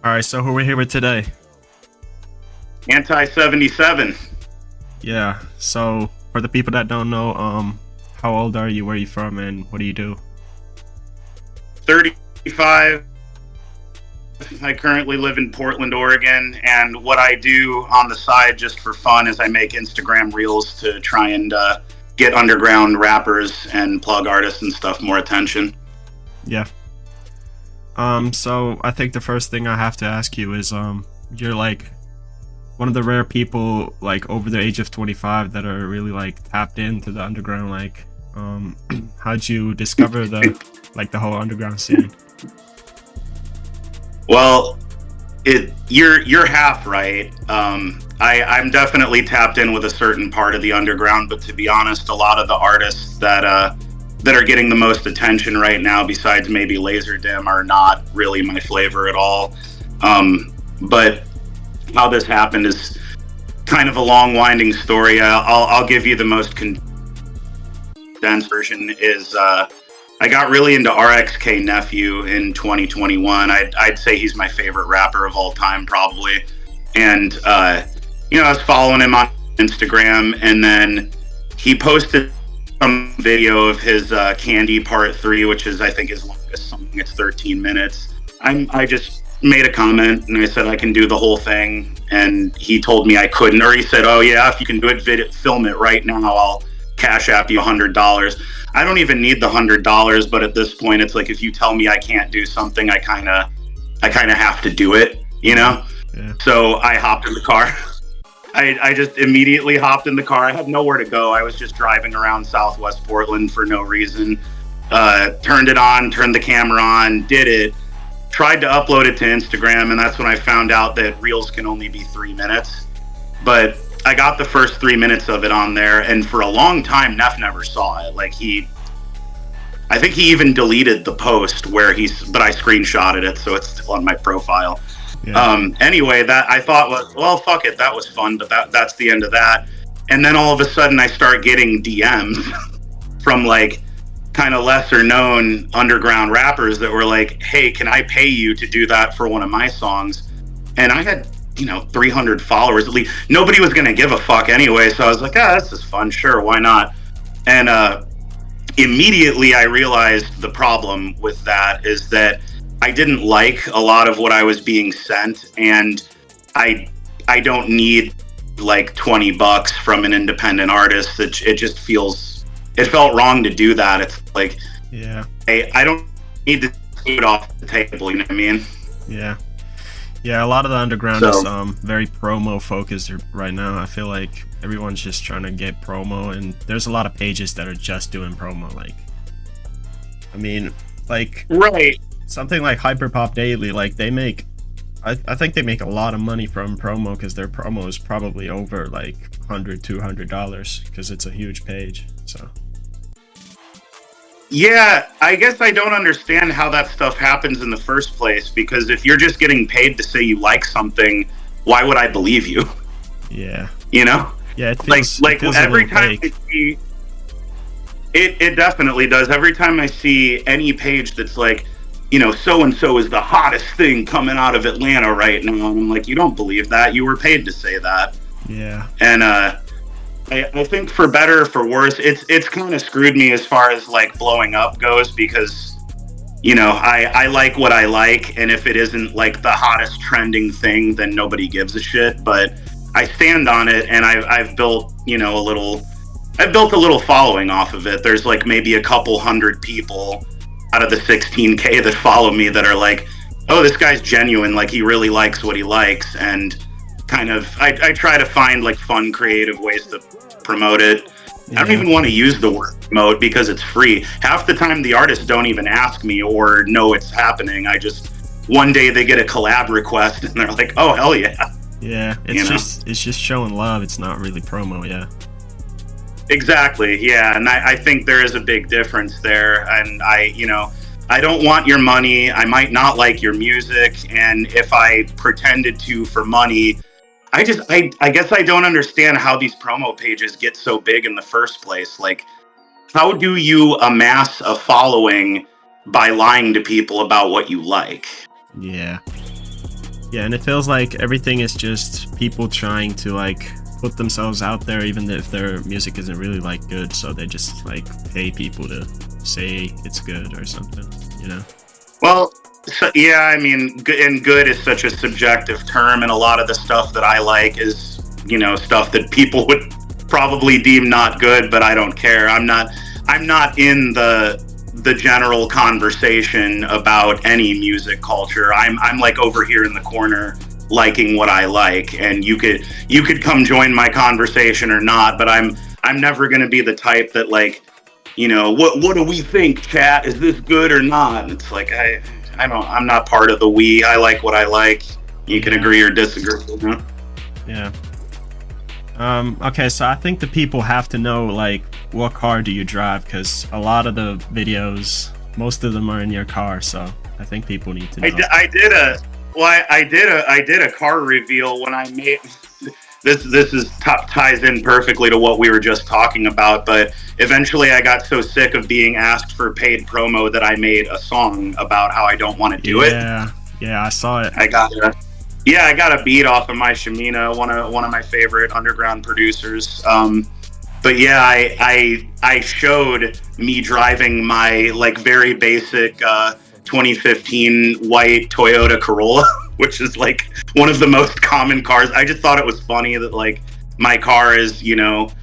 All right, so who we're here with today? Anti-77, Yeah. So for the people that don't know, how old are you? Where are you from? And what do you do? 35. I currently live in Portland, Oregon, and what I do on the side just for fun is I make Instagram reels to try and get underground rappers and plug artists and stuff more attention. Yeah. So I think the first thing I have to ask you is, you're like one of the rare people like over the age of 25 that are really like tapped into the underground. Like, how'd you discover the whole underground scene? Well, you're half right. I'm definitely tapped in with a certain part of the underground, but to be honest, a lot of the artists that are getting the most attention right now, besides maybe Laserdisc, are not really my flavor at all. But how this happened is kind of a long, winding story. I'll give you the most condensed version. Is I got really into RXK Nephew in 2021. I'd say he's my favorite rapper of all time, probably. And I was following him on Instagram, and then he posted some video of his Candy Part 3, which is, I think, his longest song. It's 13 minutes. I just made a comment and I said I can do the whole thing, and he told me I couldn't, or he said, "Oh yeah, if you can do it, film it right now. I'll cash app you $100." I don't even need the $100, but at this point, it's like if you tell me I can't do something, I kind of have to do it, you Yeah. know. Yeah. So I hopped in the car. I just immediately hopped in the car. I had nowhere to go. I was just driving around Southwest Portland for no reason. Turned it on, turned the camera on, did it. Tried to upload it to Instagram, and that's when I found out that reels can only be 3 minutes. But I got the first 3 minutes of it on there, and for a long time, Neff never saw it. I think he even deleted the post but I screenshotted it, so it's still on my profile. Yeah. Anyway, that I thought was, well, fuck it, that was fun, but that's the end of that. And then all of a sudden, I start getting DMs from like kind of lesser known underground rappers that were like, "Hey, can I pay you to do that for one of my songs?" And I had 300 followers. At least nobody was gonna give a fuck anyway, so I was like, this is fun, sure, why not? And immediately I realized the problem with that is that I didn't like a lot of what I was being sent, and I I don't need like $20 from an independent artist. It just it felt wrong to do that. It's like Yeah. I don't need to take it off the table. You know what I mean? Yeah. Yeah, a lot of the underground is So very promo focused right now. I feel like everyone's just trying to get promo, and there's a lot of pages that are just doing promo. Like, I mean, like right. something like Hyperpop Daily, like I think they make a lot of money from promo because their promo is probably over like $100 $200 because it's a huge page. So Yeah, I guess I don't understand how that stuff happens in the first place, because if you're just getting paid to say you like something, why would I believe you? yeah, You know? yeah, Like it like feels a every little time I fake. see it definitely does. Every time I see any page that's like, so and so is the hottest thing coming out of Atlanta right now, I'm like, you don't believe that. You were paid to say that. Yeah, And I think for better or for worse, it's kind of screwed me as far as like blowing up goes, because I like what I like, and if it isn't like the hottest trending thing, then nobody gives a shit. But I stand on it, and I've built I've built a little following off of it. There's like maybe a couple hundred people out of the 16K that follow me that are like, oh, this guy's genuine, like he really likes what he likes. And kind of I try to find like fun, creative ways to promote it. I don't yeah, even want to use the word promote because it's free. Half the time the artists don't even ask me or know it's happening. I just, one day they get a collab request and they're like, oh hell yeah. yeah. You know? It's just showing love. It's not really promo. Yeah, Exactly. Yeah. And I think there is a big difference there. And I don't want your money. I might not like your music. And if I pretended to for money, I guess I don't understand how these promo pages get so big in the first place. Like, how do you amass a following by lying to people about what you like? yeah. Yeah, and it feels like everything is just people trying to like put themselves out there, even if their music isn't really like good. So they just like pay people to say it's good or something, you know? Well, so, yeah, I mean, and good is such a subjective term, and a lot of the stuff that I like is, stuff that people would probably deem not good, but I don't care. I'm not in the general conversation about any music culture. I'm like over here in the corner liking what I like, and you could come join my conversation or not, but I'm never going to be the type that like, what do we think, chat? Is this good or not? And it's like I'm not part of the we. I like what I like. You can agree or disagree. Yeah. Okay, so I think the people have to know like what car do you drive, because a lot of the videos, most of them are in your car. So I think people need to know. I did a car reveal when I made. This ties in perfectly to what we were just talking about, but eventually I got so sick of being asked for paid promo that I made a song about how I don't want to do it. Yeah, I saw it. I got a beat off of my Shamina, one of my favorite underground producers. But yeah, I showed me driving my like very basic 2015 white Toyota Corolla, which is like one of the most common cars. I just thought it was funny that like my car is,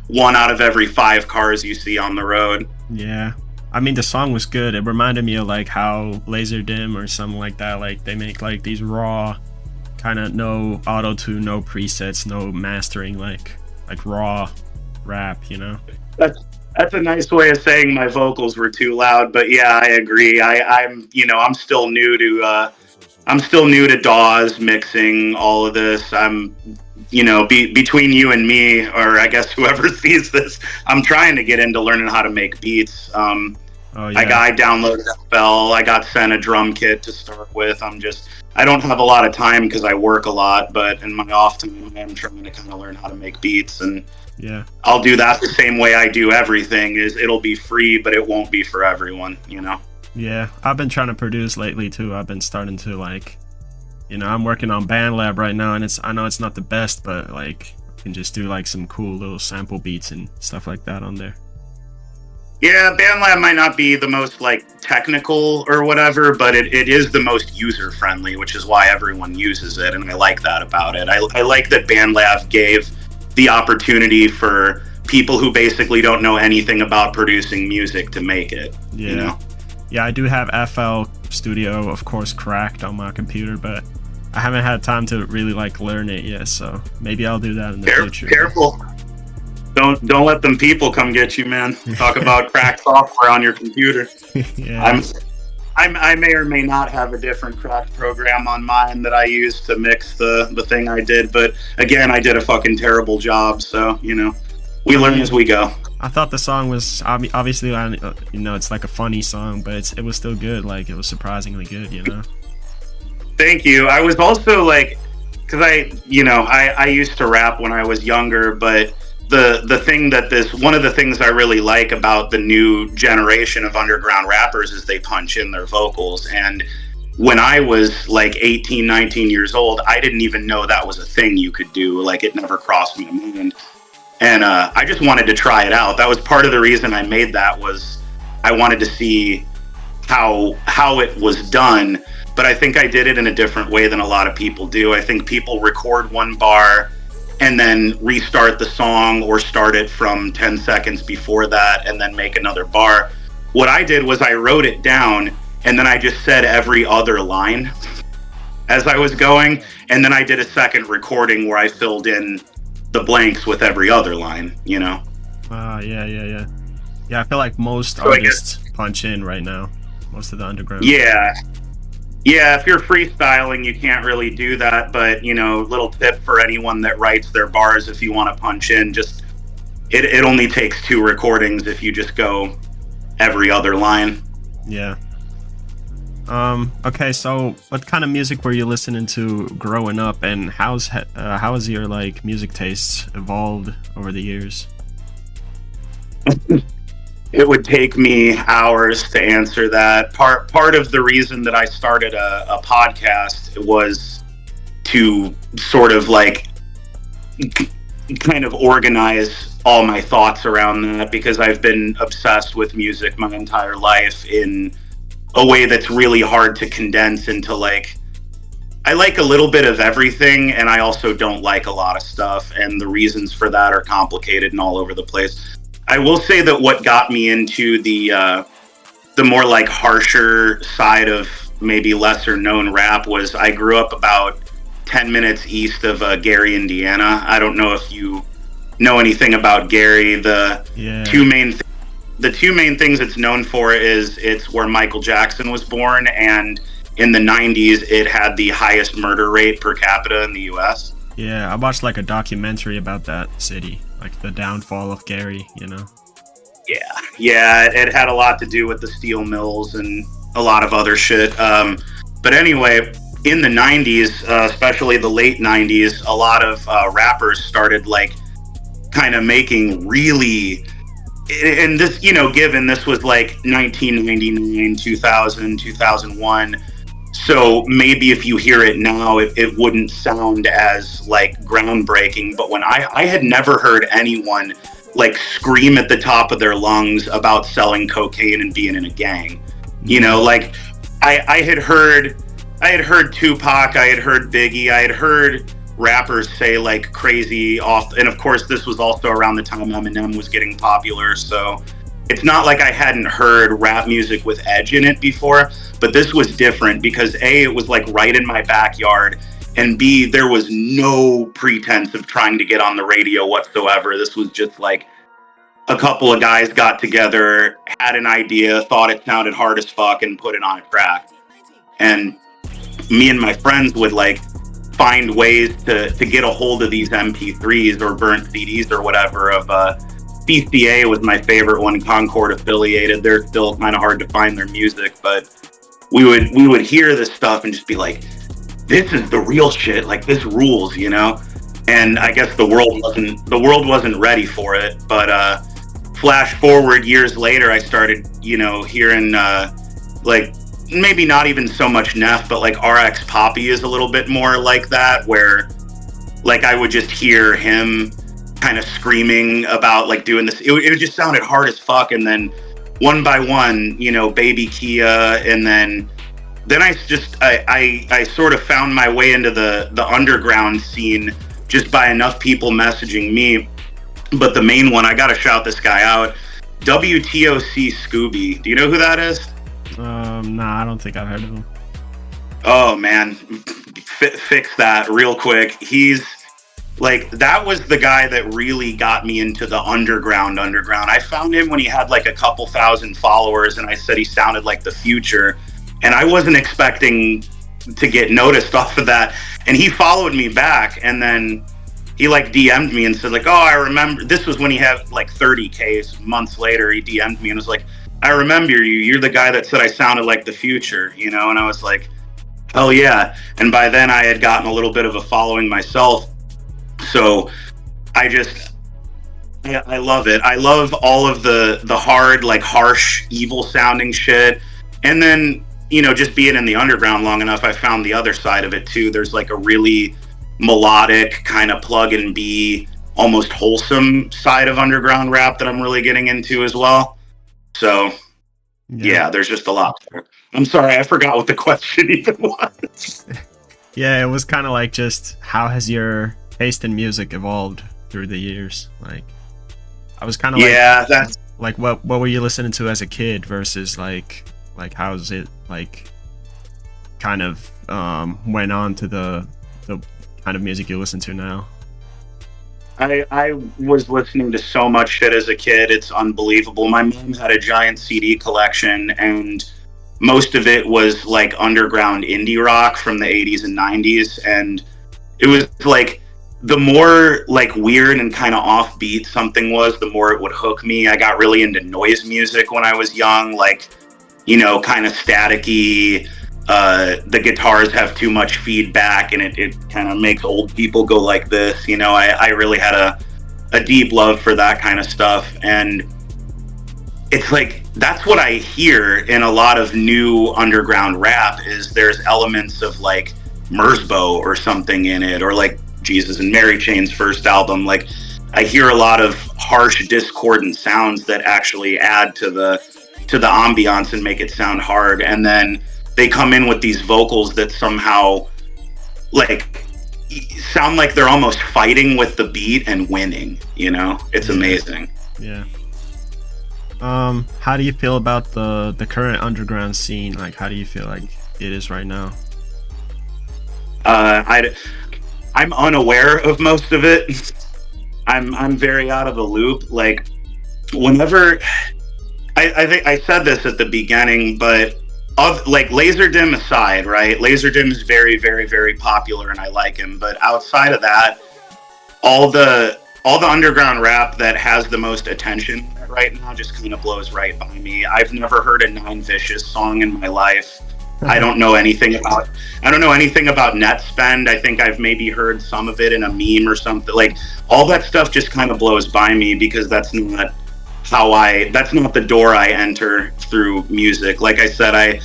one out of every 5 cars you see on the road. Yeah. I mean, the song was good. It reminded me of like how Laser Dim or something like that, like they make like these raw kind of no auto-tune, no presets, no mastering, like raw rap, That's a nice way of saying my vocals were too loud, but yeah, I agree. I'm still new to DAWs, mixing, all of this. I'm, between you and me, or I guess whoever sees this, I'm trying to get into learning how to make beats. Oh, yeah. I downloaded FL. I got sent a drum kit to start with. I don't have a lot of time because I work a lot, but in my off time, I'm trying to kind of learn how to make beats, and yeah, I'll do that the same way I do everything. Is it'll be free, but it won't be for everyone, Yeah, I've been trying to produce lately too. I've been starting to like, I'm working on BandLab right now, and I know it's not the best, but like I can just do like some cool little sample beats and stuff like that on there. Yeah, BandLab might not be the most like technical or whatever, but it is the most user friendly, which is why everyone uses it, and I like that about it. I like that BandLab gave the opportunity for people who basically don't know anything about producing music to make it. Yeah. Yeah, I do have FL Studio, of course, cracked on my computer, but I haven't had time to really like learn it yet, so maybe I'll do that in the future. Careful. Don't let them people come get you, man. Talk about cracked software on your computer. Yeah. I may or may not have a different cracked program on mine that I use to mix the thing I did, but again, I did a fucking terrible job, so we learn as we go. I thought the song was obviously, it's like a funny song, but it was still good. Like it was surprisingly good, Thank you. I was also like, because I used to rap when I was younger, but the thing that one of the things I really like about the new generation of underground rappers is they punch in their vocals. And when I was like 18, 19 years old, I didn't even know that was a thing you could do. Like it never crossed my mind. And I just wanted to try it out. That was part of the reason I made that, was I wanted to see how it was done. But I think I did it in a different way than a lot of people do. I think people record one bar and then restart the song, or start it from 10 seconds before that and then make another bar. What I did was I wrote it down, and then I just said every other line as I was going, and then I did a second recording where I filled in the blanks with every other line, Yeah, I feel like most artists punch in right now, most of the underground. Yeah, if you're freestyling, you can't really do that. But, little tip for anyone that writes their bars, if you want to punch in, just it only takes 2 recordings if you just go every other line. Yeah. Okay, so what kind of music were you listening to growing up, and how has your like music tastes evolved over the years? It would take me hours to answer that. Part of the reason that I started a podcast was to sort of like kind of organize all my thoughts around that, because I've been obsessed with music my entire life in a way that's really hard to condense into like, I like a little bit of everything, and I also don't like a lot of stuff, and the reasons for that are complicated and all over the place. I will say that what got me into the more like harsher side of maybe lesser known rap was I grew up about 10 minutes east of Gary, Indiana. I don't know if you know anything about Gary. The two main things it's known for is it's where Michael Jackson was born, and in the 90s it had the highest murder rate per capita in the US. Yeah, I watched like a documentary about that city, like the downfall of Gary, you know. Yeah, it had a lot to do with the steel mills and a lot of other shit. But anyway, in the 90s, especially the late 90s, a lot of rappers started like kind of making really, and this, you know, given this was like 1999, 2000, 2001, so maybe if you hear it now, it wouldn't sound as like groundbreaking. But when I had never heard anyone like scream at the top of their lungs about selling cocaine and being in a gang. You know, like I had heard Tupac, I had heard Biggie, I had heard rappers say like crazy off, and of course this was also around the time Eminem was getting popular, so it's not like I hadn't heard rap music with edge in it before, but this was different because A, it was like right in my backyard, and B, there was no pretense of trying to get on the radio whatsoever. This was just like a couple of guys got together, had an idea, thought it sounded hard as fuck, and put it on a track. And me and my friends would like find ways to get a hold of these MP3s or burnt CDs or whatever of CCA was my favorite one, Concord affiliated. They're still kind of hard to find their music, but we would hear this stuff and just be like, this is the real shit, like this rules, you know? And I guess the world wasn't ready for it, but flash forward years later, I started, you know, hearing like maybe not even so much Neff, but like RX Poppy is a little bit more like that, where like I would just hear him kind of screaming about like doing this. It just sounded hard as fuck. And then one by one, you know, Baby Kia, and then I sort of found my way into the underground scene just by enough people messaging me. But the main one, I gotta shout this guy out, WTOC Scooby. Do you know who that is? Nah, I don't think I've heard of him. Oh man, fix that real quick. He's like, that was the guy that really got me into the underground. I found him when he had like a couple thousand followers, and I said he sounded like the future, and I wasn't expecting to get noticed off of that. And he followed me back, and then he like DM'd me and said like, oh, I remember, this was when he had like 30K. Months later, he DM'd me and was like, I remember you. You're the guy that said I sounded like the future, you know? And I was like, hell yeah. And by then I had gotten a little bit of a following myself. So I love it. I love all of the hard, like harsh, evil sounding shit. And then, you know, just being in the underground long enough, I found the other side of it too. There's like a really melodic kind of plug and be almost wholesome side of underground rap that I'm really getting into as well. So yeah, there's just a lot there. I'm sorry, I forgot what the question even was. Yeah, it was kind of like just how has your taste in music evolved through the years? Like, I was kind of that's like what were you listening to as a kid versus like how's it like kind of went on to the kind of music you listen to now? I was listening to so much shit as a kid. It's unbelievable. My mom had a giant CD collection, and most of it was like underground indie rock from the 80s and 90s. And it was like, the more like weird and kind of offbeat something was, the more it would hook me. I got really into noise music when I was young, like, you know, kind of staticky. The guitars have too much feedback, and it kind of makes old people go like this. You know, I really had a deep love for that kind of stuff. And it's like, that's what I hear in a lot of new underground rap, is there's elements of like Merzbow or something in it, or like Jesus and Mary Chain's first album. Like, I hear a lot of harsh, discordant sounds that actually add to the ambiance and make it sound hard. And then they come in with these vocals that somehow like sound like they're almost fighting with the beat and winning. You know, it's amazing. Yeah. How do you feel about the current underground scene? Like, how do you feel like it is right now? I'm unaware of most of it. I'm very out of the loop. Like, whenever I think I said this at the beginning, but of like Laserdisc aside, right? Laserdisc is very, very, very popular, and I like him. But outside of that, all the underground rap that has the most attention right now just kind of blows right by me. I've never heard a Nine Vicious song in my life. I don't know anything about net spend. I think I've maybe heard some of it in a meme or something. Like, all that stuff just kind of blows by me, because that's not the door I enter through music. Like I said, I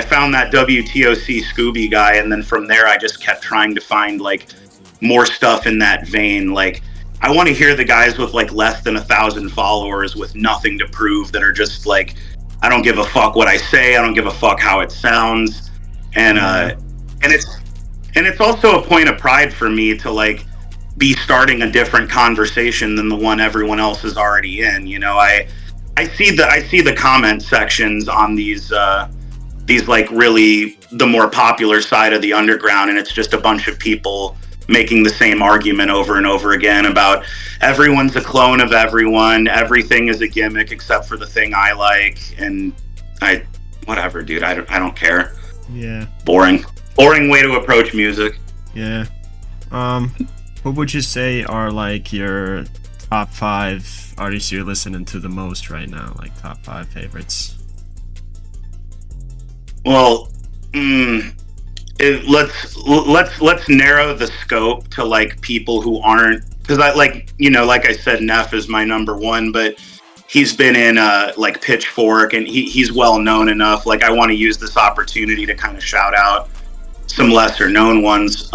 found that WTOC Scooby guy, and then from there I just kept trying to find like more stuff in that vein. Like, I want to hear the guys with like less than 1,000 followers with nothing to prove, that are just like, I don't give a fuck what I say, I don't give a fuck how it sounds. And it's also a point of pride for me to like be starting a different conversation than the one everyone else is already in. You know, I see the comment sections on these like really the more popular side of the underground, and it's just a bunch of people making the same argument over and over again about everyone's a clone of everyone, everything is a gimmick except for the thing I like, and whatever, dude, I don't care. Yeah. Boring way to approach music. Yeah. What would you say are like your top 5 artists you're listening to the most right now? Like, top 5 favorites? Well, let's narrow the scope to like people who aren't, because I like, you know, like I said, Neff is my number one, but he's been in like Pitchfork, and he's well known enough. Like, I want to use this opportunity to kind of shout out some lesser known ones.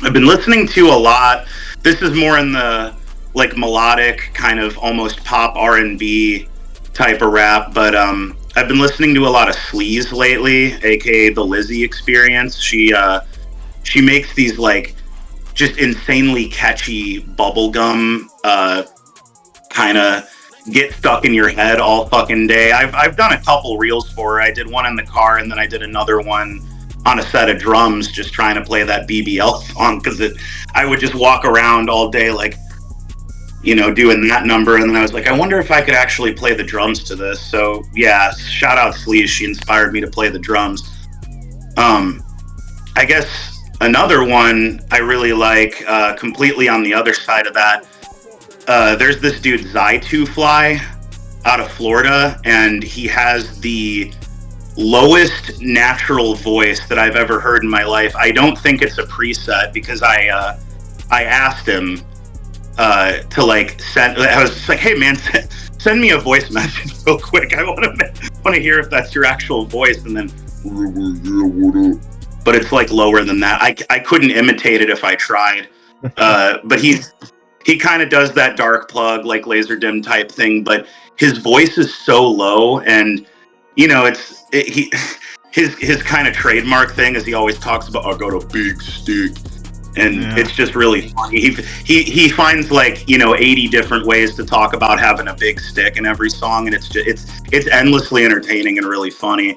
I've been listening to a lot. This is more in the like melodic kind of almost pop R&B type of rap, but I've been listening to a lot of Sleaze lately, aka the Lizzie Experience. She makes these like just insanely catchy bubblegum kind of get stuck in your head all fucking day. I've done a couple reels for her. I did one in the car, and then I did another one on a set of drums, just trying to play that BBL song, because I would just walk around all day like, you know, doing that number, and then I was like, I wonder if I could actually play the drums to this. So yeah, shout out Sleaze, she inspired me to play the drums. I guess another one I really like, completely on the other side of that, there's this dude Zaitu Fly out of Florida, and he has the lowest natural voice that I've ever heard in my life. I don't think it's a preset, because I asked him to like send. I was just like, hey man, send me a voice message real quick. I want to hear if that's your actual voice. And then, but it's like lower than that. I couldn't imitate it if I tried. But he kind of does that dark plug like Laserdisc type thing, but his voice is so low, and you know, his kind of trademark thing is he always talks about, I got a big stick, and it's just really funny. He finds like, you know, 80 different ways to talk about having a big stick in every song, and it's endlessly entertaining and really funny.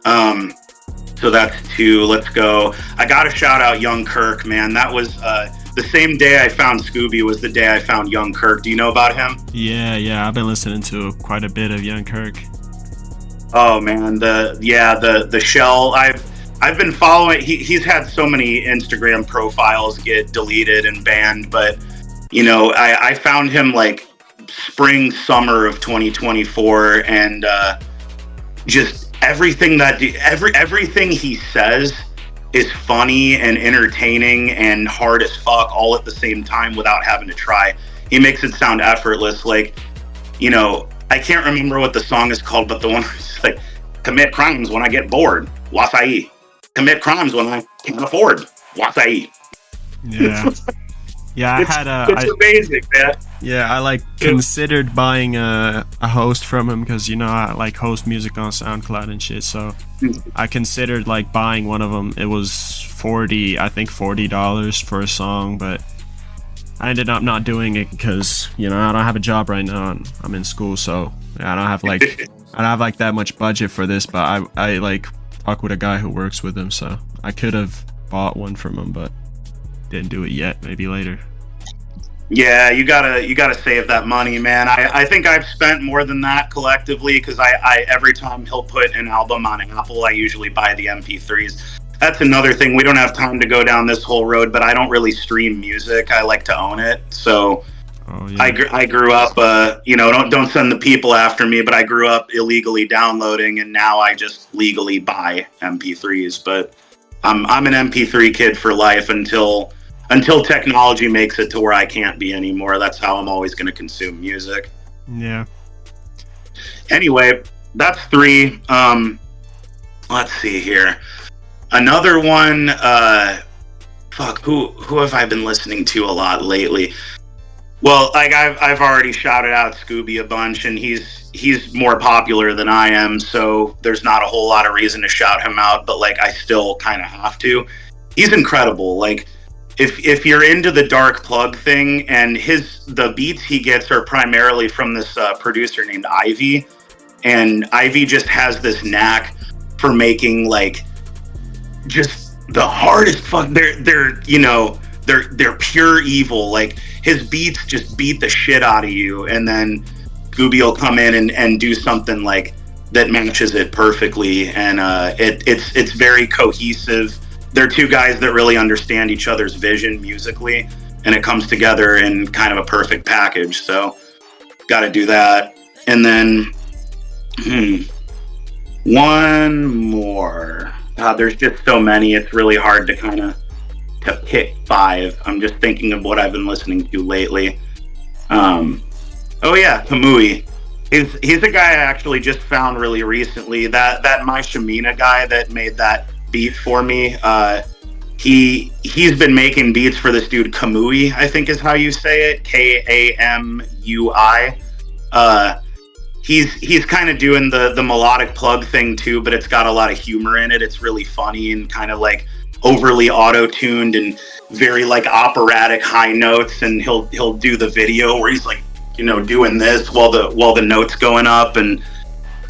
So that's 2. Let's go. I gotta shout out Young Kirk, man. That was the same day I found Scooby was the day I found Young Kirk. Do you know about him? Yeah, I've been listening to quite a bit of Young Kirk. Oh man, the shell. I've been following. He's had so many Instagram profiles get deleted and banned, but you know, I found him like spring summer of 2024, and just everything he says is funny and entertaining and hard as fuck all at the same time without having to try. He makes it sound effortless. Like, you know, I can't remember what the song is called, but the one who's like, commit crimes when I get bored. Wasai. commit crimes when I can't afford what I eat. Yeah. Yeah, It's amazing, man. Yeah, I like considered buying a host from him because, you know, I like host music on SoundCloud and shit. So I considered like buying one of them. It was $40 for a song, but I ended up not doing it because, you know, I don't have a job right now and I'm in school. So yeah, I don't have like that much budget for this, but I like talk with a guy who works with him. So I could have bought one from him, but didn't do it yet. Maybe later. Yeah, you gotta save that money, man. I think I've spent more than that collectively because I every time he'll put an album on Apple, I usually buy the MP3s. That's another thing. We don't have time to go down this whole road, but I don't really stream music. I like to own it. So I grew up, you know, don't send the people after me, but I grew up illegally downloading, and now I just legally buy MP3s. But I'm an MP3 kid for life until technology makes it to where I can't be anymore. That's how I'm always going to consume music. Yeah. Anyway, that's 3. Let's see here. Another one, who have I been listening to a lot lately? Well, like I've already shouted out Scooby a bunch, and he's more popular than I am, so there's not a whole lot of reason to shout him out, but like I still kind of have to. He's incredible. Like if you're into the dark plug thing, and the beats he gets are primarily from this producer named Ivy, and Ivy just has this knack for making like just the hardest fuck. They're you know, they're pure evil. Like his beats just beat the shit out of you, and then Scooby will come in and do something like that matches it perfectly, and it's very cohesive. They're two guys that really understand each other's vision musically, and it comes together in kind of a perfect package. So got to do that. And then one more. There's just so many, it's really hard to kind of to pick 5. I'm just thinking of what I've been listening to lately. Oh yeah, Kamui. He's a guy I actually just found really recently. That My Shamina guy that made that beat for me. He's been making beats for this dude Kamui, I think is how you say it. Kamui. He's kind of doing the melodic plug thing too, but it's got a lot of humor in it. It's really funny and kind of like overly auto-tuned and very like operatic high notes, and he'll do the video where he's like, you know, doing this while the notes going up, and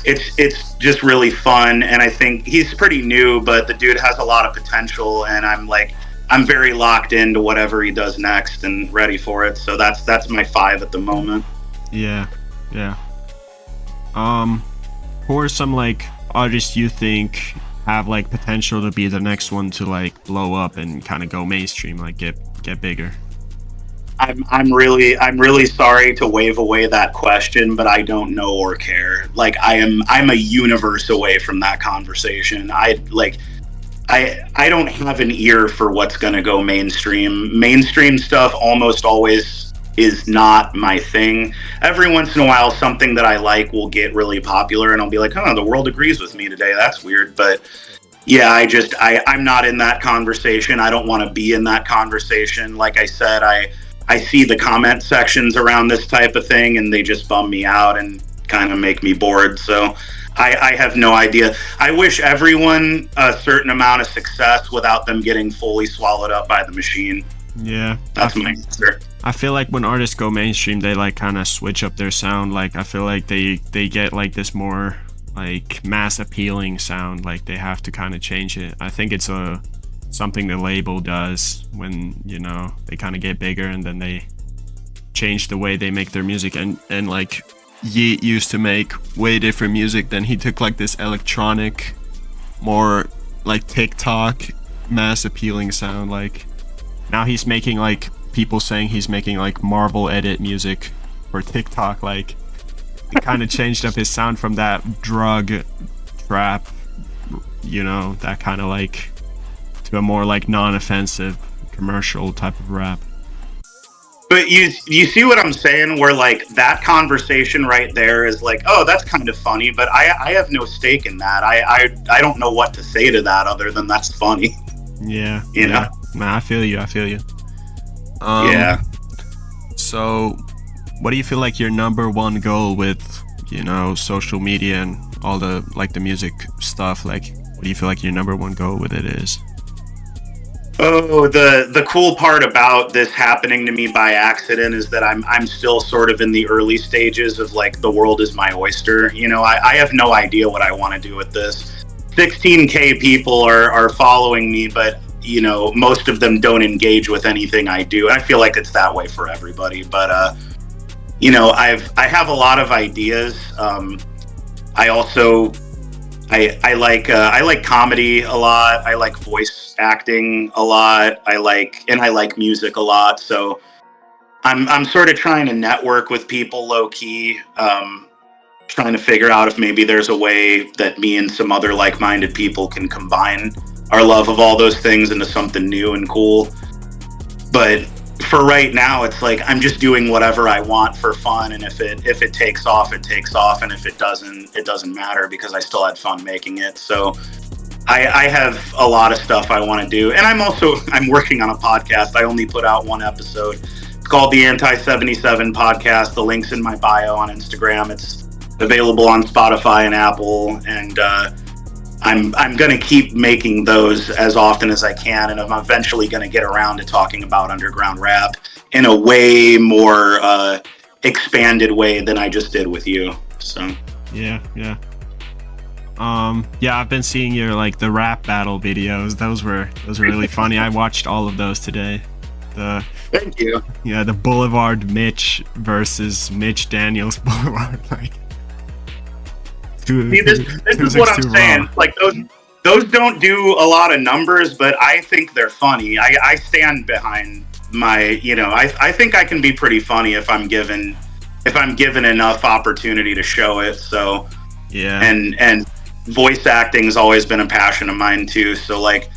it's just really fun. And I think he's pretty new, but the dude has a lot of potential, and I'm very locked into whatever he does next and ready for it. So that's my 5 at the moment. Yeah. Who are some like artists you think have like potential to be the next one to like blow up and kind of go mainstream, like get bigger? I'm really sorry to wave away that question, but I don't know or care. Like I'm a universe away from that conversation. I don't have an ear for what's gonna go mainstream. Mainstream stuff almost always is not my thing. Every once in a while, something that I like will get really popular, and I'll be like, oh, the world agrees with me today. That's weird. But yeah, I'm not in that conversation. I don't want to be in that conversation. Like I said, I see the comment sections around this type of thing, and they just bum me out and kind of make me bored. So I have no idea. I wish everyone a certain amount of success without them getting fully swallowed up by the machine. Yeah, that's my answer. I feel like when artists go mainstream, they like kind of switch up their sound. Like I feel like they get like this more like mass appealing sound. Like they have to kind of change it. I think it's something the label does when, you know, they kind of get bigger, and then they change the way they make their music. And like Yeet used to make way different music. Then he took like this electronic, more like TikTok mass appealing sound. Like now he's making like people saying he's making like Marvel edit music for TikTok. Like it kind of changed up his sound from that drug trap, you know, that kind of like, to a more like non-offensive commercial type of rap. But you see what I'm saying? Where like that conversation right there is like, oh, that's kind of funny, but I have no stake in that. I don't know what to say to that other than that's funny. Yeah, You know? yeah. Nah, I feel you. I feel you. Yeah. So, what do you feel like your number one goal with, social media and all the like the music stuff? Like, what do you feel like your number one goal with it is? Oh, the cool part about this happening to me by accident is that I'm still sort of in the early stages of like the world is my oyster. I have no idea what I want to do with this. 16K people are following me, but most of them don't engage with anything I do. I feel like it's that way for everybody, but I have a lot of ideas. I also I like comedy a lot. I like voice acting a lot. I like music a lot. So I'm sort of trying to network with people low key. Trying to figure out if maybe there's a way that me and some other like-minded people can combine our love of all those things into something new and cool. But for right now, it's like I'm just doing whatever I want for fun, and if it takes off, it takes off, and if it doesn't matter because I still had fun making it. So I have a lot of stuff I want to do, and I'm working on a podcast. I only put out one episode. It's called the Anti-77 podcast. The link's in my bio on Instagram. It's available on Spotify and Apple, and I'm going to keep making those as often as I can, and I'm eventually going to get around to talking about underground rap in a way more expanded way than I just did with you. So yeah. I've been seeing your like the rap battle videos. Those were really funny. I watched all of those today. Thank you. Yeah, the Boulevard Mitch versus Mitch Daniels Boulevard. Like, see, this is what I'm saying. Raw. Like those don't do a lot of numbers, but I think they're funny. I stand behind my, I think I can be pretty funny if I'm given enough opportunity to show it. So yeah, and voice acting's always been a passion of mine too. So like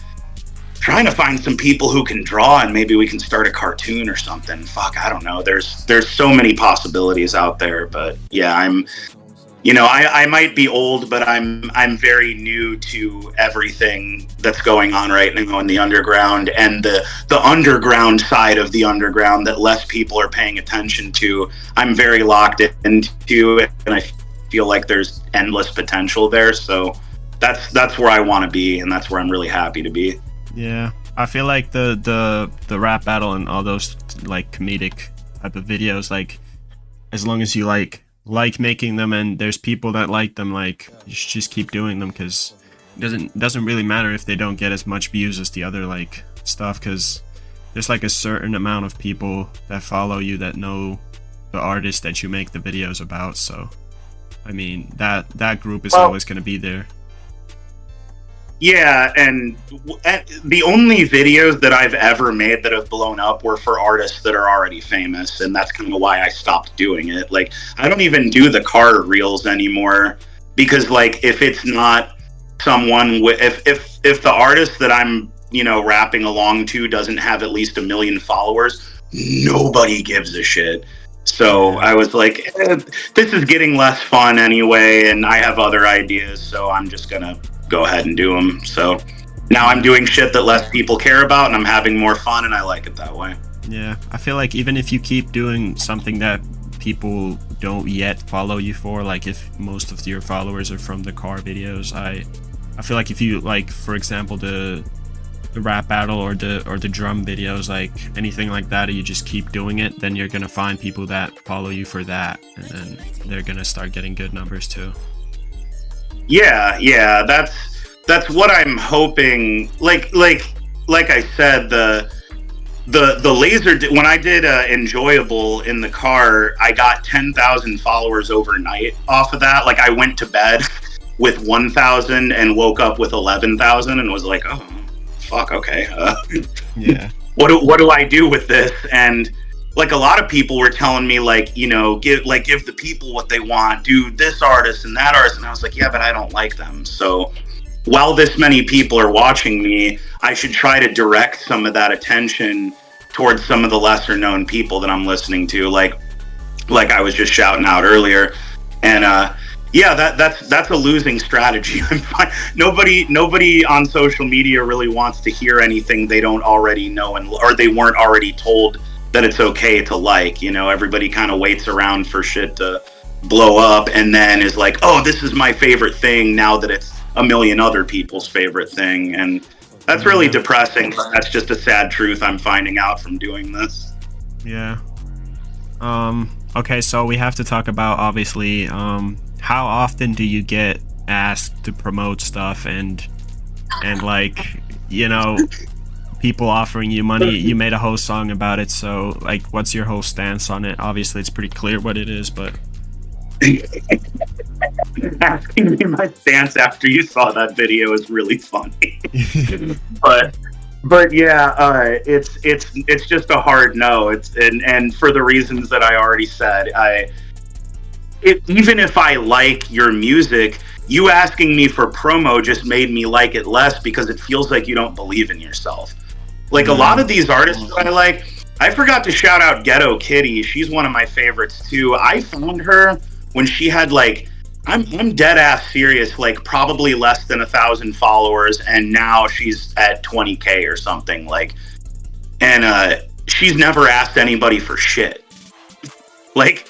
trying to find some people who can draw and maybe we can start a cartoon or something. Fuck, I don't know. There's so many possibilities out there, but yeah, I might be old, but I'm very new to everything that's going on right now in the underground and the underground side of the underground that less people are paying attention to. I'm very locked into, and I feel like there's endless potential there. So that's where I want to be, and that's where I'm really happy to be. Yeah, I feel like the rap battle and all those like comedic type of videos, like as long as you like making them and there's people that like them, like you should just keep doing them, because it doesn't really matter if they don't get as much views as the other like stuff, because there's like a certain amount of people that follow you that know the artist that you make the videos about. So I mean that group is always going to be there. Yeah, and the only videos that I've ever made that have blown up were for artists that are already famous, and that's kind of why I stopped doing it. Like, I don't even do the car reels anymore, because, like, if it's not someone if the artist that I'm, rapping along to doesn't have at least 1 million followers, nobody gives a shit. So I was like, this is getting less fun anyway, and I have other ideas, so I'm just gonna go ahead and do them. So now I'm doing shit that less people care about, and I'm having more fun, and I like it that way. Yeah, I feel like even if you keep doing something that people don't yet follow you for, like if most of your followers are from the car videos, I feel like if you like, for example, the rap battle or the drum videos, like anything like that, you just keep doing it, then you're gonna find people that follow you for that, and then they're gonna start getting good numbers too. Yeah, that's what I'm hoping. Like I said, the laser when I did Enjoyable in the car, I got 10,000 followers overnight off of that. Like, I went to bed with 1,000 and woke up with 11,000 and was like, oh fuck, okay, yeah, what do I do with this? And like, a lot of people were telling me, like, give the people what they want, do this artist and that artist, and I was like, yeah, but I don't like them. So while this many people are watching me, I should try to direct some of that attention towards some of the lesser known people that I'm listening to, like I was just shouting out earlier. And yeah, that's a losing strategy. Nobody on social media really wants to hear anything they don't already know, or they weren't already told that it's okay to like. You know, everybody kind of waits around for shit to blow up and then is like, oh, this is my favorite thing now that it's a million other people's favorite thing. And that's really depressing, but that's just a sad truth I'm finding out from doing this. Yeah. Okay, so we have to talk about, obviously, how often do you get asked to promote stuff and like, you know, people offering you money? You made a whole song about it, so like, what's your whole stance on it? Obviously, it's pretty clear what it is, but asking me my stance after you saw that video is really funny. but yeah, it's just a hard no. And for the reasons that I already said, even if I like your music, you asking me for promo just made me like it less, because it feels like you don't believe in yourself. Like a lot of these artists that I like, I forgot to shout out Ghetto Kitty. She's one of my favorites too. I found her when she had like, I'm dead ass serious, like probably less than 1,000 followers, and now she's at 20K or something. Like, and she's never asked anybody for shit. Like,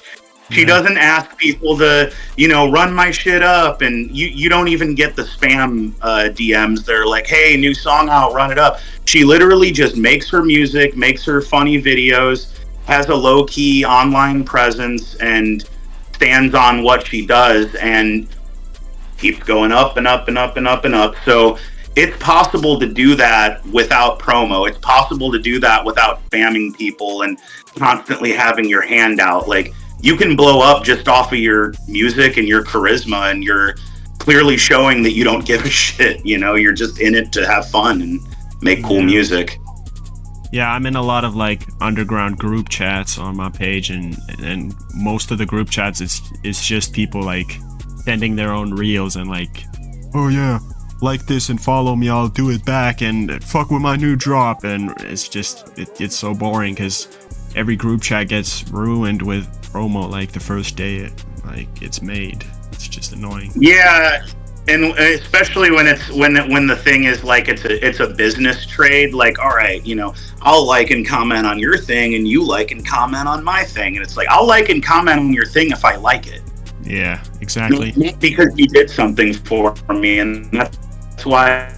she doesn't ask people to, you know, run my shit up, and you don't even get the spam DMs. They're like, hey, new song out, run it up. She literally just makes her music, makes her funny videos, has a low-key online presence, and stands on what she does, and keeps going up and up and up and up and up. So it's possible to do that without promo. It's possible to do that without spamming people and constantly having your hand out. Like, you can blow up just off of your music and your charisma, and you're clearly showing that you don't give a shit. You know, you're just in it to have fun and make cool music. Yeah, I'm in a lot of like underground group chats on my page, and most of the group chats it's just people like sending their own reels and like, oh yeah, like this and follow me, I'll do it back, and fuck with my new drop. And it's just it's so boring, because every group chat gets ruined with promo like the first day it's made. It's just annoying. Yeah, and especially when the thing is like it's a business trade. Like, all right, you know, I'll like and comment on your thing, and you like and comment on my thing, and it's like, I'll like and comment on your thing if I like it. Yeah, exactly. Not because you did something for me, and that's why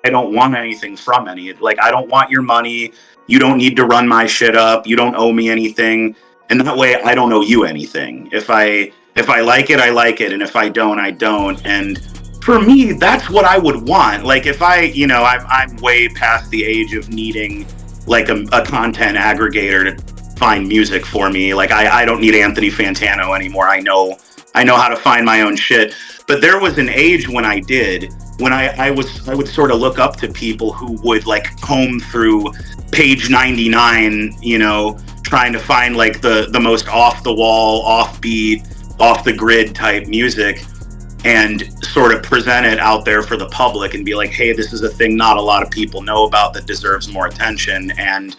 I don't want anything from any. Like, I don't want your money. You don't need to run my shit up. You don't owe me anything. And that way I don't owe you anything. If I like it, I like it. And if I don't, I don't. And for me, that's what I would want. Like, if I'm way past the age of needing like a content aggregator to find music for me. Like, I don't need Anthony Fantano anymore. I know how to find my own shit. But there was an age when I did, when I would sort of look up to people who would like comb through page 99, you know, trying to find like the most off the wall, offbeat, off the grid type music, and sort of present it out there for the public and be like, hey, this is a thing not a lot of people know about that deserves more attention. And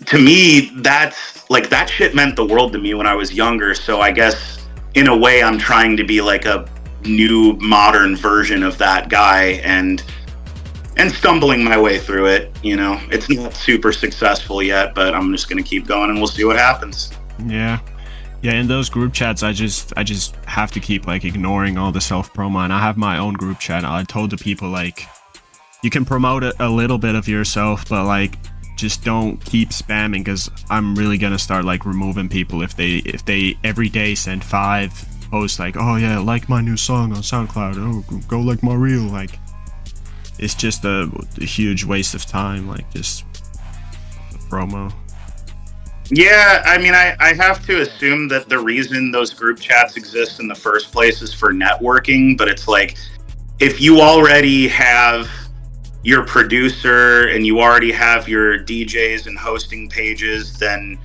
to me, that's like, that shit meant the world to me when I was younger. So I guess in a way I'm trying to be like a new modern version of that guy, and stumbling my way through it. You know, it's not super successful yet, but I'm just going to keep going and we'll see what happens. Yeah, in those group chats, I just have to keep like ignoring all the self promo, and I have my own group chat. I told the people like, you can promote a little bit of yourself, but like, just don't keep spamming, because I'm really gonna start like removing people if they every day send 5 posts like, oh yeah, like my new song on SoundCloud, oh go like my reel. Like, it's just a huge waste of time, like just the promo. Yeah, I mean, I have to assume that the reason those group chats exist in the first place is for networking, but it's like, if you already have your producer and you already have your DJs and hosting pages, then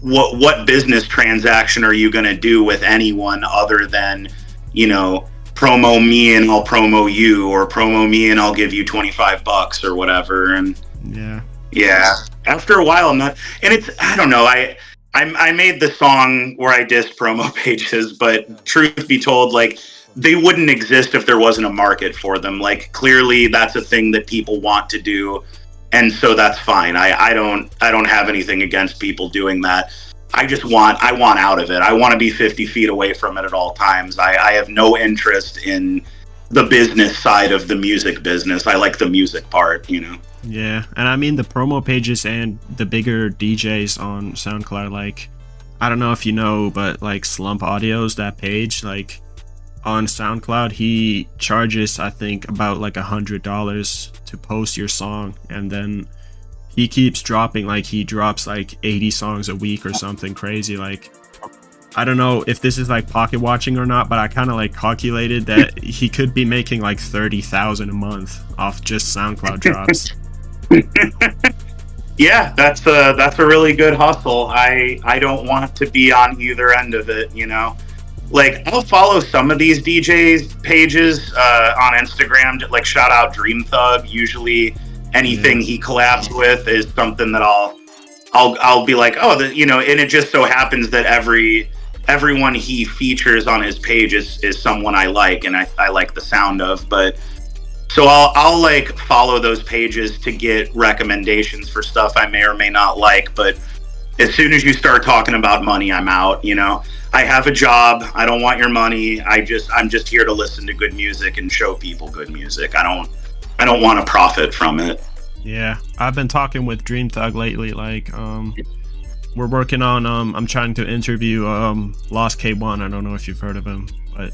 what business transaction are you going to do with anyone other than, you know, promo me and I'll promo you, or promo me and I'll give you $25 or whatever? And yeah, Yeah. After a while, I'm not, and it's, I don't know. I made the song where I dissed promo pages, but truth be told, like, they wouldn't exist if there wasn't a market for them. Like, clearly that's a thing that people want to do. And so that's fine. I don't have anything against people doing that. I want out of it. I want to be 50 feet away from it at all times. I have no interest in the business side of the music business. I like the music part, you know? Yeah, and I mean the promo pages and the bigger DJs on SoundCloud, like, I don't know if you know, but like Slump Audio's that page, like on SoundCloud, he charges I think about like $100 to post your song, and then he keeps dropping, like he drops like 80 songs a week or something crazy. Like, I don't know if this is like pocket watching or not, but I kind of like calculated that he could be making like 30,000 a month off just SoundCloud drops. Yeah, that's a really good hustle. I don't want to be on either end of it, you know. Like, I'll follow some of these DJs pages on Instagram, like shout out Dream Thug. Usually, anything he collabs with is something that I'll be like, oh, you know, and it just so happens that everyone he features on his page is someone I like and I like the sound of, but. So I'll like follow those pages to get recommendations for stuff I may or may not like. But as soon as you start talking about money, I'm out. You know, I have a job. I don't want your money. I'm just here to listen to good music and show people good music. I don't want to profit from it. Yeah, I've been talking with Dream Thug lately. Like, we're working on. I'm trying to interview Lost K1. I don't know if you've heard of him, but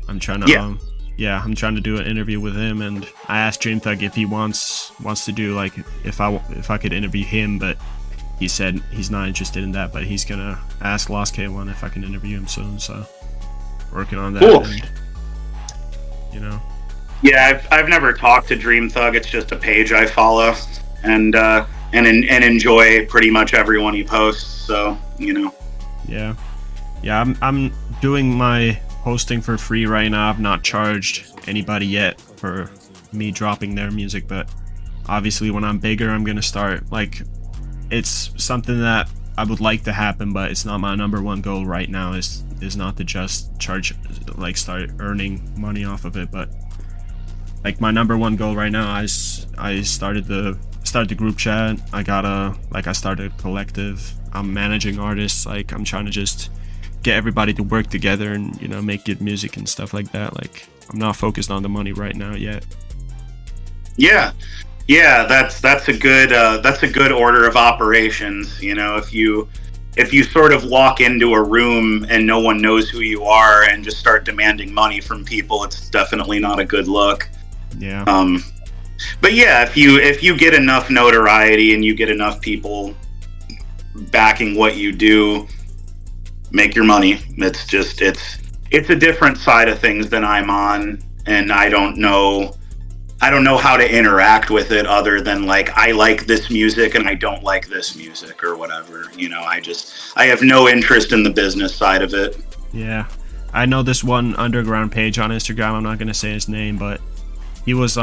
I'm trying to. Yeah, I'm trying to do an interview with him, and I asked Dream Thug if he wants to do, like, if I could interview him, but he said he's not interested in that, but he's gonna ask Lost K1 if I can interview him soon. So working on that. Cool. And, you know. Yeah, I've never talked to Dream Thug. It's just a page I follow, and enjoy pretty much everyone he posts. So, you know. Yeah. I'm doing my hosting for free right now. I've not charged anybody yet for me dropping their music, but obviously when I'm bigger, I'm gonna start. Like, it's something that I would like to happen, but it's not my number one goal right now. Is not to just charge, like, start earning money off of it, but like my number one goal right now is I started the group chat. I started a collective. I'm managing artists. Like, I'm trying to just get everybody to work together and, you know, make good music and stuff like that. Like, I'm not focused on the money right now yet. Yeah, that's a good order of operations. You know, if you sort of walk into a room and no one knows who you are and just start demanding money from people, it's definitely not a good look. Yeah. But yeah, if you get enough notoriety and you get enough people backing what you do, make your money. It's a different side of things than I'm on, and I don't know how to interact with it other than, like, I like this music and I don't like this music or whatever. You know, I have no interest in the business side of it. Yeah. I know this one underground page on Instagram, I'm not going to say his name, but he was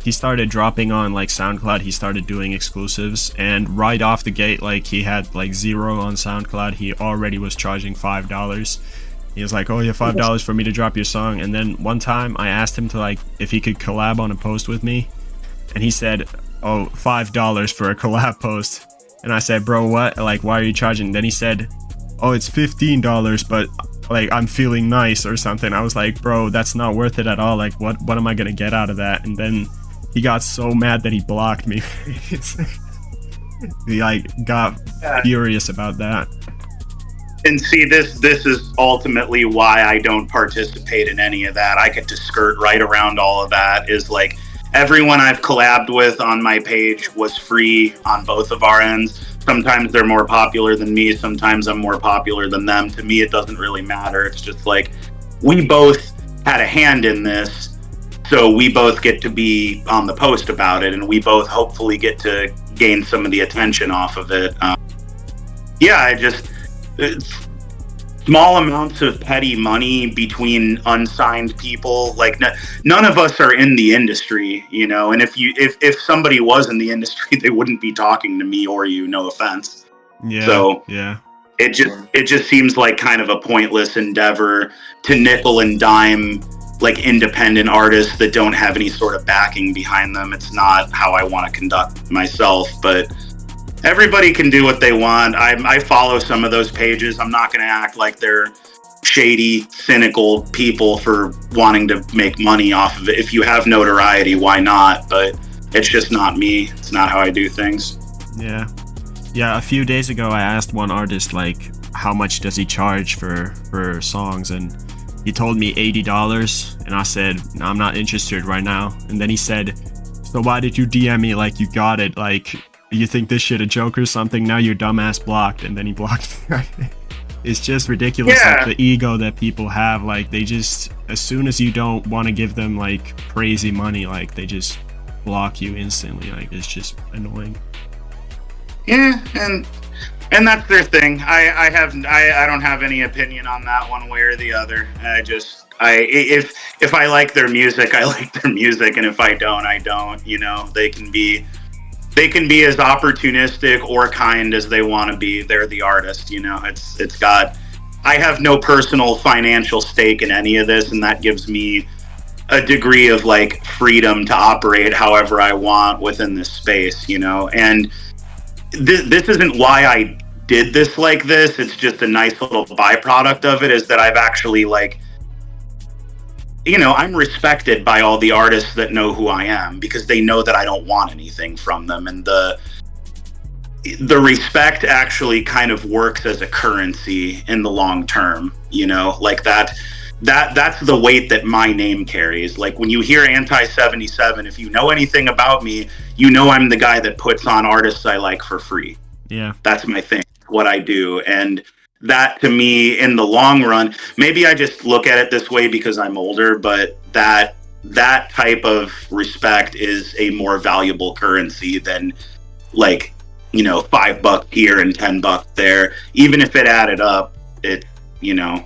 he started dropping on, like, SoundCloud. He started doing exclusives, and right off the gate, like, he had like 0 on SoundCloud. He already was charging $5. He was like, oh yeah, $5 for me to drop your song. And then one time I asked him to, like, if he could collab on a post with me, and he said, oh, $5 for a collab post. And I said, bro, what? Like, why are you charging? Then he said, oh, it's $15, but, like, I'm feeling nice or something. I was like, bro, that's not worth it at all. Like, what am I gonna get out of that? And then he got so mad that he blocked me. He, like, got furious about that. And see, this is ultimately why I don't participate in any of that. I get to skirt right around all of that. Is, like, everyone I've collabed with on my page was free on both of our ends. Sometimes they're more popular than me. Sometimes I'm more popular than them. To me, it doesn't really matter. It's just like, we both had a hand in this, so we both get to be on the post about it, and we both hopefully get to gain some of the attention off of it. Yeah, it's small amounts of petty money between unsigned people. Like none of us are in the industry, you know. And if somebody was in the industry, they wouldn't be talking to me or you. No offense. Yeah, So yeah, it just seems like kind of a pointless endeavor to nickel and dime like independent artists that don't have any sort of backing behind them. It's not how I want to conduct myself, but everybody can do what they want. I follow some of those pages. I'm not going to act like they're shady, cynical people for wanting to make money off of it. If you have notoriety, why not? But it's just not me. It's not how I do things. yeah. Yeah, a few days ago I asked one artist like how much does he charge for songs, and he told me $80, and I said, no, I'm not interested right now. And then he said, so why did you DM me like you got it? Like, you think this shit a joke or something? Now you're dumbass blocked. And then he blocked me. It's just ridiculous, Yeah. like the ego that people have. Like, they just, as soon as you don't want to give them like crazy money, like they just block you instantly. Like, it's just annoying. Yeah, and that's their thing. I don't have any opinion on that one way or the other. If I like their music, I like their music, and if I don't, I don't. You know, they can be as opportunistic or kind as they want to be. They're the artist, you know. I have no personal financial stake in any of this, and that gives me a degree of like freedom to operate however I want within this space, you know. And this isn't why I did this like this. It's just a nice little byproduct of it, is that I've actually like, you know, I'm respected by all the artists that know who I am because they know that I don't want anything from them. And the respect actually kind of works as a currency in the long term, you know, like that's the weight that my name carries. Like when you hear Anti-77, if you know anything about me, you know I'm the guy that puts on artists I like for free. Yeah. That's my thing, what I do. And that to me in the long run, maybe I just look at it this way because I'm older, but that type of respect is a more valuable currency than like, you know, $5 here and $10 there. Even if it added up, it, you know,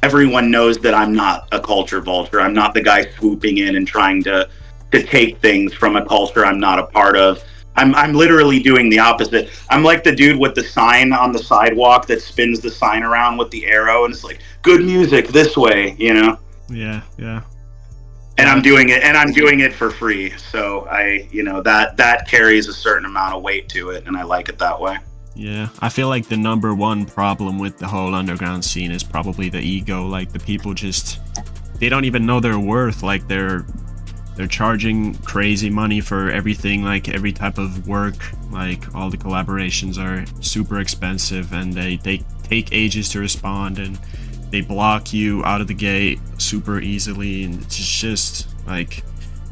everyone knows that I'm not a culture vulture. I'm not the guy swooping in and trying to take things from a culture I'm not a part of. I'm literally doing the opposite. I'm like the dude with the sign on the sidewalk that spins the sign around with the arrow, and it's like, good music this way, you know? Yeah, yeah. And I'm doing it for free. So you know, that carries a certain amount of weight to it, and I like it that way. Yeah, I feel like the number one problem with the whole underground scene is probably the ego. Like, the people just, they don't even know their worth. Like, they're charging crazy money for everything, like every type of work. Like, all the collaborations are super expensive, and they take ages to respond, and they block you out of the gate super easily. And it's just like,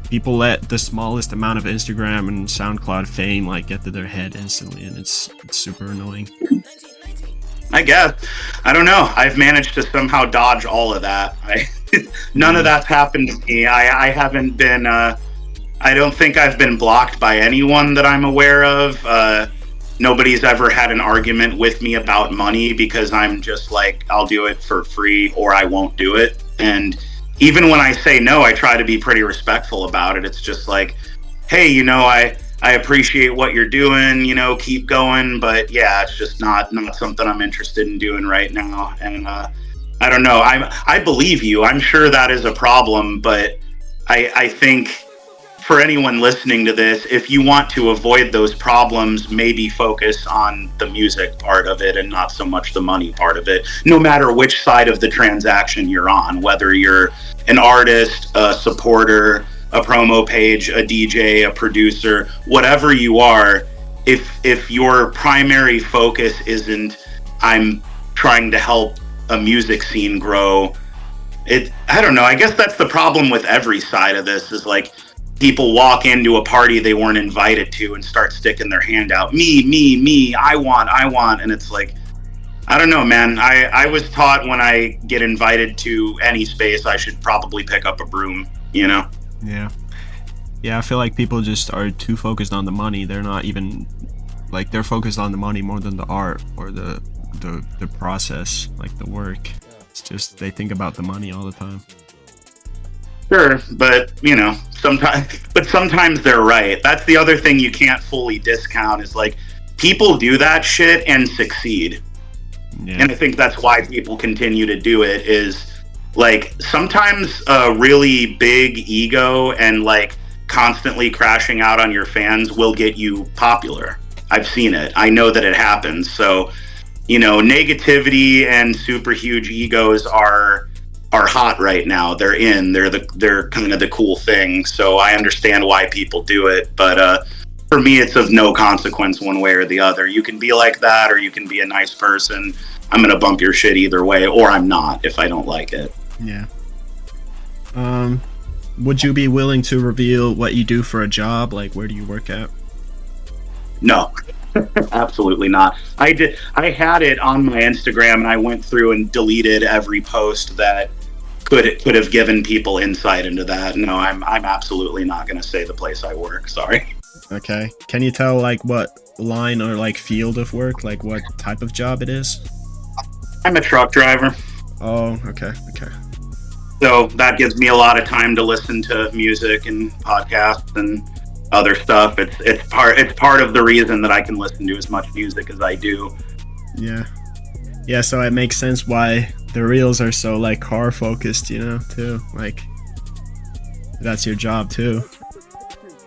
people let the smallest amount of Instagram and SoundCloud fame like get to their head instantly, and it's super annoying. I guess. I don't know. I've managed to somehow dodge all of that. None of that's happened to me. I haven't been. I don't think I've been blocked by anyone that I'm aware of. Nobody's ever had an argument with me about money because I'm just like, I'll do it for free or I won't do it. And even when I say no, I try to be pretty respectful about it. It's just like, hey, you know, I appreciate what you're doing, you know, keep going. But yeah, it's just not something I'm interested in doing right now. And I don't know. I believe you. I'm sure that is a problem. But I think for anyone listening to this, if you want to avoid those problems, maybe focus on the music part of it and not so much the money part of it, no matter which side of the transaction you're on, whether you're an artist, a supporter, a promo page, a DJ, a producer, whatever you are. If your primary focus isn't, I'm trying to help a music scene grow, I don't know. I guess that's the problem with every side of this, is like, people walk into a party they weren't invited to and start sticking their hand out. Me, I want. And it's like, I don't know, man. I was taught when I get invited to any space, I should probably pick up a broom, you know? Yeah. Yeah, I feel like people just are too focused on the money. They're not even, like, they're focused on the money more than the art or the the process, like the work. It's just they think about the money all the time. Sure, but sometimes they're right. That's the other thing you can't fully discount is like people do that shit and succeed. Yeah. And I think that's why people continue to do it is like sometimes a really big ego and like constantly crashing out on your fans will get you popular. I've seen it. I know that it happens. So, negativity and super huge egos are hot right now. They're kind of the cool thing. So I understand why people do it, but for me it's of no consequence one way or the other. You can be like that or you can be a nice person. I'm going to bump your shit either way, or I'm not if I don't like it. Yeah. Would you be willing to reveal what you do for a job? Like, where do you work at? No. Absolutely not. I had it on my Instagram and I went through and deleted every post that could have given people insight into that. No, I'm absolutely not going to say the place I work. Sorry. Okay. Can you tell like what line or like field of work, like what type of job it is? I'm a truck driver. Oh, okay. So that gives me a lot of time to listen to music and podcasts and other stuff. It's part of the reason that I can listen to as much music as I do. Yeah, so it makes sense why the reels are so like car focused, too. Like that's your job too.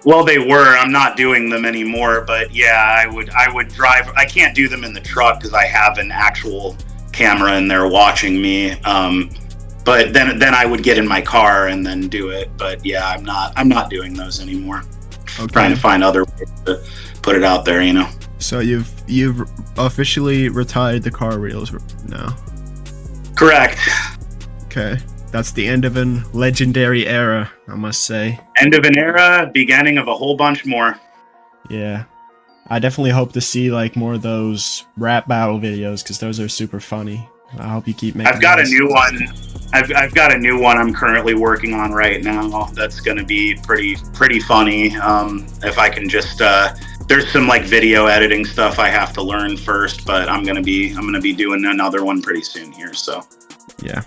Well, they were. I'm not doing them anymore, but yeah, I would drive. I can't do them in the truck because I have an actual camera in there watching me. But then I would get in my car and then do it. But yeah, I'm not doing those anymore. Okay. Trying to find other ways to put it out there, So you've officially retired the car reels now. Correct. Okay. That's the end of a legendary era, I must say. End of an era, beginning of a whole bunch more. Yeah. I definitely hope to see like more of those rap battle videos because those are super funny. I hope you keep making I've got those. a new one. I've got a new one I'm currently working on right now that's going to be pretty funny. If I can just there's some like video editing stuff I have to learn first, but I'm going to be doing another one pretty soon here, so. Yeah.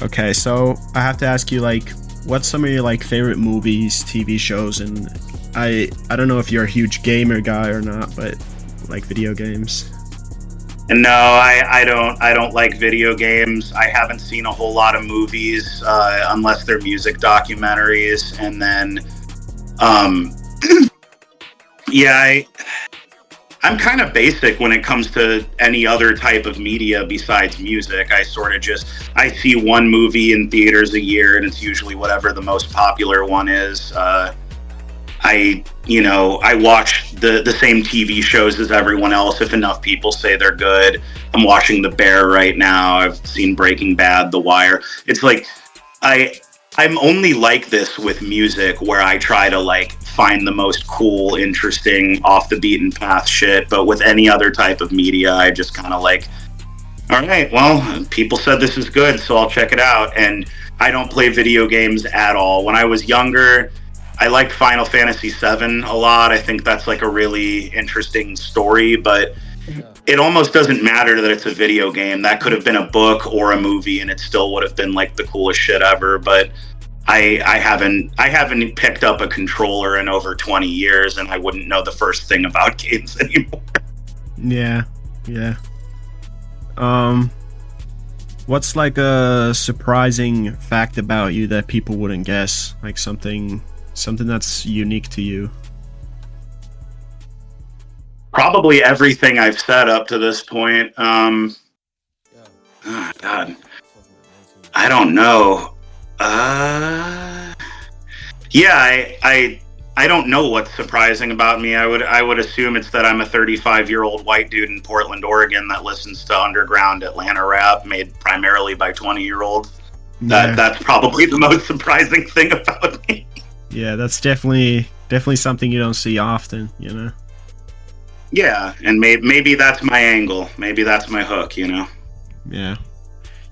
Okay, so I have to ask you like what's some of your like favorite movies, TV shows, and I don't know if you're a huge gamer guy or not, but like video games. And no, I don't like video games. I haven't seen a whole lot of movies unless they're music documentaries. And then, yeah, I'm kind of basic when it comes to any other type of media besides music. I see one movie in theaters a year, and it's usually whatever the most popular one is. I watch the same TV shows as everyone else if enough people say they're good. I'm watching The Bear right now. I've seen Breaking Bad, The Wire. It's like I'm only like this with music where I try to like find the most cool, interesting, off the beaten path shit. But with any other type of media, I just kind of like, all right, well, people said this is good, so I'll check it out. And I don't play video games at all. When I was younger, I liked Final Fantasy VII a lot. I think that's like a really interesting story, but it almost doesn't matter that it's a video game. That could have been a book or a movie, and it still would have been like the coolest shit ever. But I haven't picked up a controller in over 20 years, and I wouldn't know the first thing about games anymore. Yeah. What's like a surprising fact about you that people wouldn't guess? Like something that's unique to you? Probably everything I've said up to this point. Oh, God, I don't know. Yeah, I don't know what's surprising about me. I would assume it's that I'm a 35-year-old white dude in Portland, Oregon that listens to underground Atlanta rap made primarily by 20-year-olds. That's probably the most surprising thing about me. Yeah, that's definitely something you don't see often, Yeah, and maybe that's my angle. Maybe that's my hook, Yeah,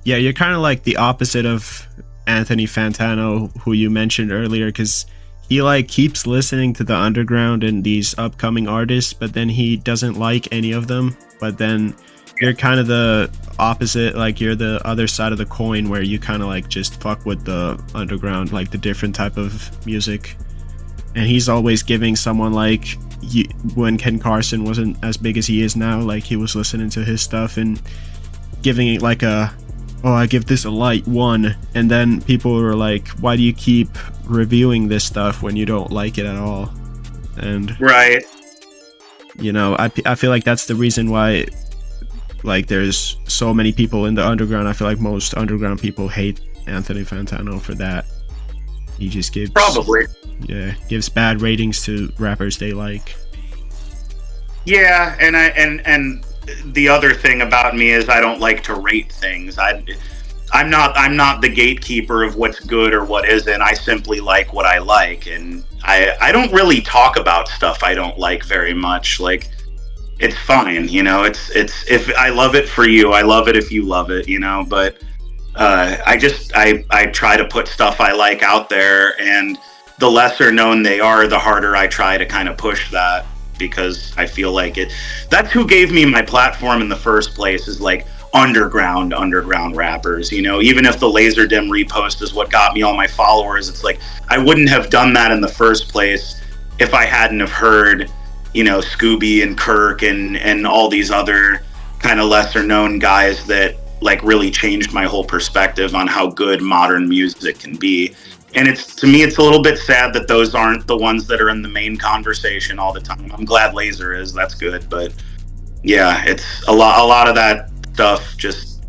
you're kind of like the opposite of Anthony Fantano, who you mentioned earlier, because he like keeps listening to the underground and these upcoming artists, but then he doesn't like any of them. But then you're kind of the opposite, like you're the other side of the coin where you kind of like just fuck with the underground, like the different type of music. And he's always giving someone like when Ken Carson wasn't as big as he is now, like he was listening to his stuff and giving it like I give this a light 1, and then people were like, why do you keep reviewing this stuff when you don't like it at all? And right, I feel like that's the reason why like there's so many people in the underground. I feel like most underground people hate Anthony Fantano for that. He just gives gives bad ratings to rappers they like. Yeah, and the other thing about me is I don't like to rate things. I'm not the gatekeeper of what's good or what isn't. I simply like what I like, and I don't really talk about stuff I don't like very much. Like, it's fine, it's if I love it for you, I love it if you love it, but I try to put stuff I like out there, and the lesser known they are, the harder I try to kind of push that, because I feel like that's who gave me my platform in the first place, is like underground rappers. Even if the Laser Dim repost is what got me all my followers, it's like I wouldn't have done that in the first place if I hadn't have heard Scooby and Kirk and all these other kind of lesser known guys that like really changed my whole perspective on how good modern music can be. And to me it's a little bit sad that those aren't the ones that are in the main conversation all the time. I'm glad Laser is, that's good, but yeah, it's a lot of that stuff just,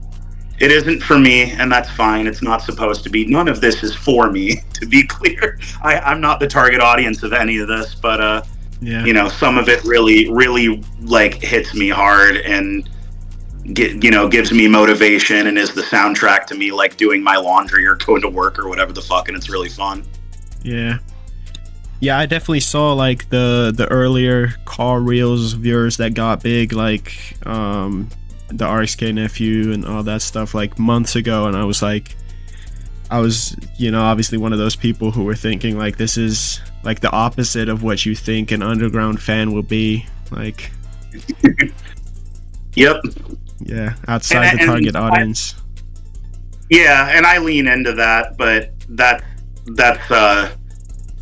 it isn't for me, and that's fine. It's not supposed to be. None of this is for me, to be clear. I'm not the target audience of any of this, but some of it really like hits me hard and gives me motivation and is the soundtrack to me like doing my laundry or going to work or whatever the fuck, and it's really fun. Yeah, I definitely saw like the earlier car reels of yours that got big, like the RXK Nephew and all that stuff, like months ago, and I was obviously one of those people who were thinking like this is like the opposite of what you think an underground fan will be like. Yep. Yeah, outside the target audience. And I lean into that, but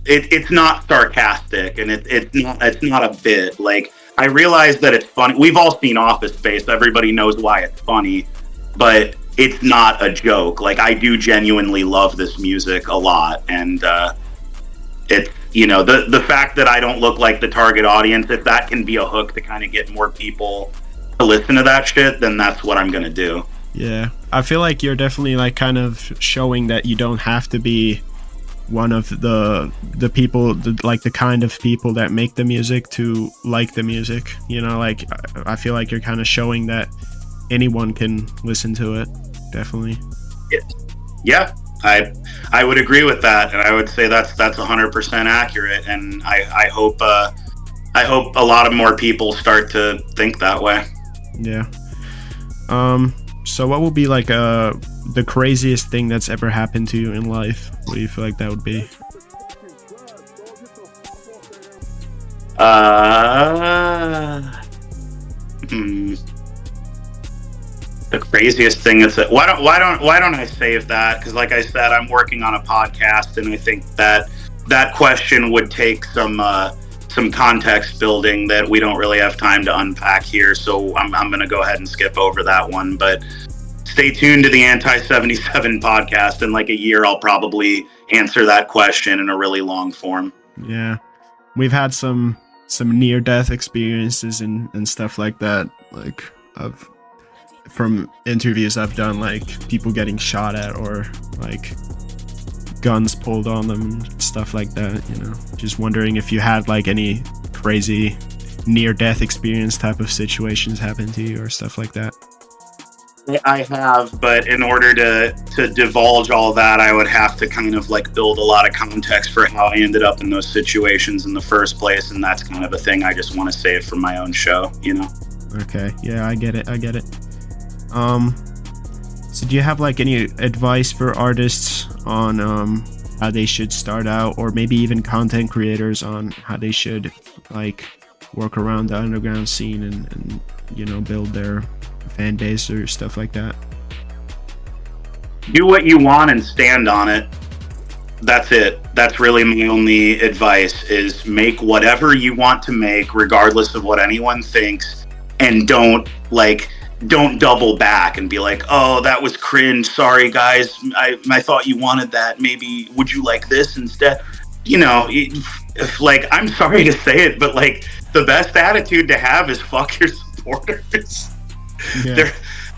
it's not sarcastic, and it's not a bit. Like, I realize that it's funny. We've all seen Office Space. Everybody knows why it's funny, but it's not a joke. Like, I do genuinely love this music a lot, and it's the fact that I don't look like the target audience, if that can be a hook to kind of get more people to listen to that shit, then that's what I'm gonna do. Yeah, I feel like you're definitely like kind of showing that you don't have to be one of the people, like the kind of people that make the music to like the music. Like I feel like you're kind of showing that anyone can listen to it. Definitely. Yeah, I would agree with that, and I would say that's 100% accurate, and I hope a lot of more people start to think that way. Yeah. So what will be like the craziest thing that's ever happened to you in life? What do you feel like that would be? The craziest thing that's why don't I save that? Because like I said, I'm working on a podcast, and I think that question would take some context building that we don't really have time to unpack here. So I'm going to go ahead and skip over that one. But stay tuned to the Anti-77 podcast. In like a year, I'll probably answer that question in a really long form. Yeah, we've had some near-death experiences and stuff like that. Like from interviews I've done, like people getting shot at or like guns pulled on them and stuff like that. Just wondering if you had like any crazy near-death experience type of situations happen to you or stuff like that. I have, but in order to divulge all that, I would have to kind of like build a lot of context for how I ended up in those situations in the first place, and that's kind of a thing I just want to save for my own show, Okay, yeah, I get it. So do you have like any advice for artists on how they should start out, or maybe even content creators on how they should like work around the underground scene and build their fan base or stuff like that? Do what you want and stand on it. That's it. That's really my only advice, is make whatever you want to make regardless of what anyone thinks, and don't double back and be like, oh, that was cringe, sorry guys, I thought you wanted that, maybe would you like this instead? You know, like, I'm sorry to say it, but like, the best attitude to have is fuck your supporters. Yeah.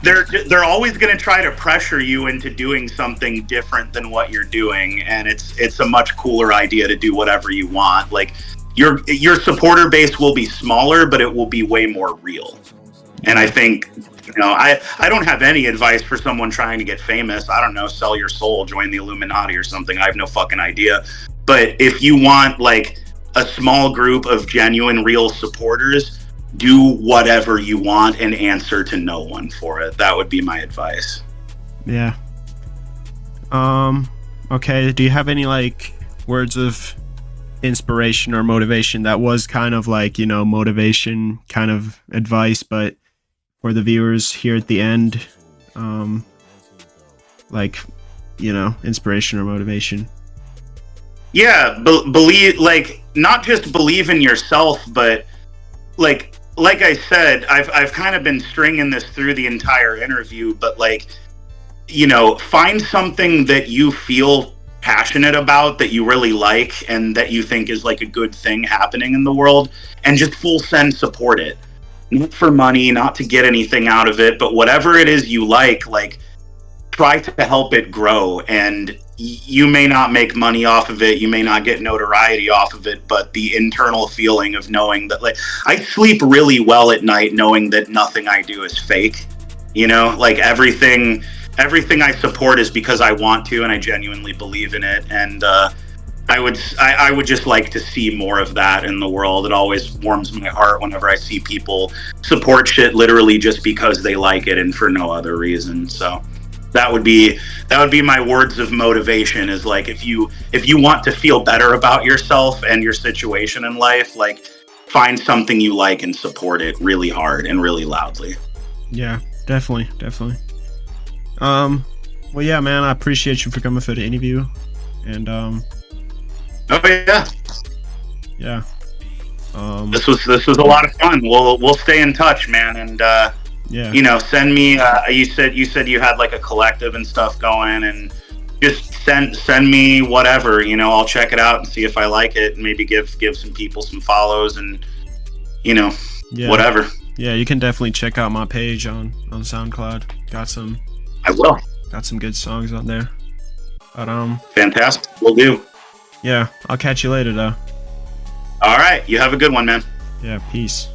They're always going to try to pressure you into doing something different than what you're doing, and it's a much cooler idea to do whatever you want. Like, your supporter base will be smaller, but it will be way more real. And I think, you know, I don't have any advice for someone trying to get famous. I don't know, sell your soul, join the Illuminati or something. I have no fucking idea. But if you want like a small group of genuine, real supporters, do whatever you want and answer to no one for it. That would be my advice. Yeah. Okay, do you have any like words of inspiration or motivation that was kind of like, you know, motivation kind of advice, but for the viewers here at the end, like, you know, inspiration or motivation? Yeah, believe, like, not just believe in yourself, but like I said, I've kind of been stringing this through the entire interview, but like, you know, find something that you feel passionate about, that you really like, and that you think is like a good thing happening in the world, and just full send support it. Not for money, not to get anything out of it, but whatever it is you like try to help it grow. And you may not make money off of it, you may not get notoriety off of it, but the internal feeling of knowing that, like, I sleep really well at night knowing that nothing I do is fake. You know, like, everything I support is because I want to and I genuinely believe in it. And I would just like to see more of that in the world. It always warms my heart whenever I see people support shit literally just because they like it and for no other reason. So that would be my words of motivation, is like, if you want to feel better about yourself and your situation in life, like, find something you like and support it really hard and really loudly. Yeah, definitely. Well, yeah, man, I appreciate you for coming for the interview. And oh yeah. Yeah. This was a lot of fun. We'll stay in touch, man, and yeah. You know, send me. You said you had like a collective and stuff going, and just send me whatever. You know, I'll check it out and see if I like it, and maybe give some people some follows, and, you know, whatever. Yeah, you can definitely check out my page on SoundCloud. I will. Got some good songs on there. But fantastic. Will do. Yeah, I'll catch you later though. All right, you have a good one, man. Yeah, peace.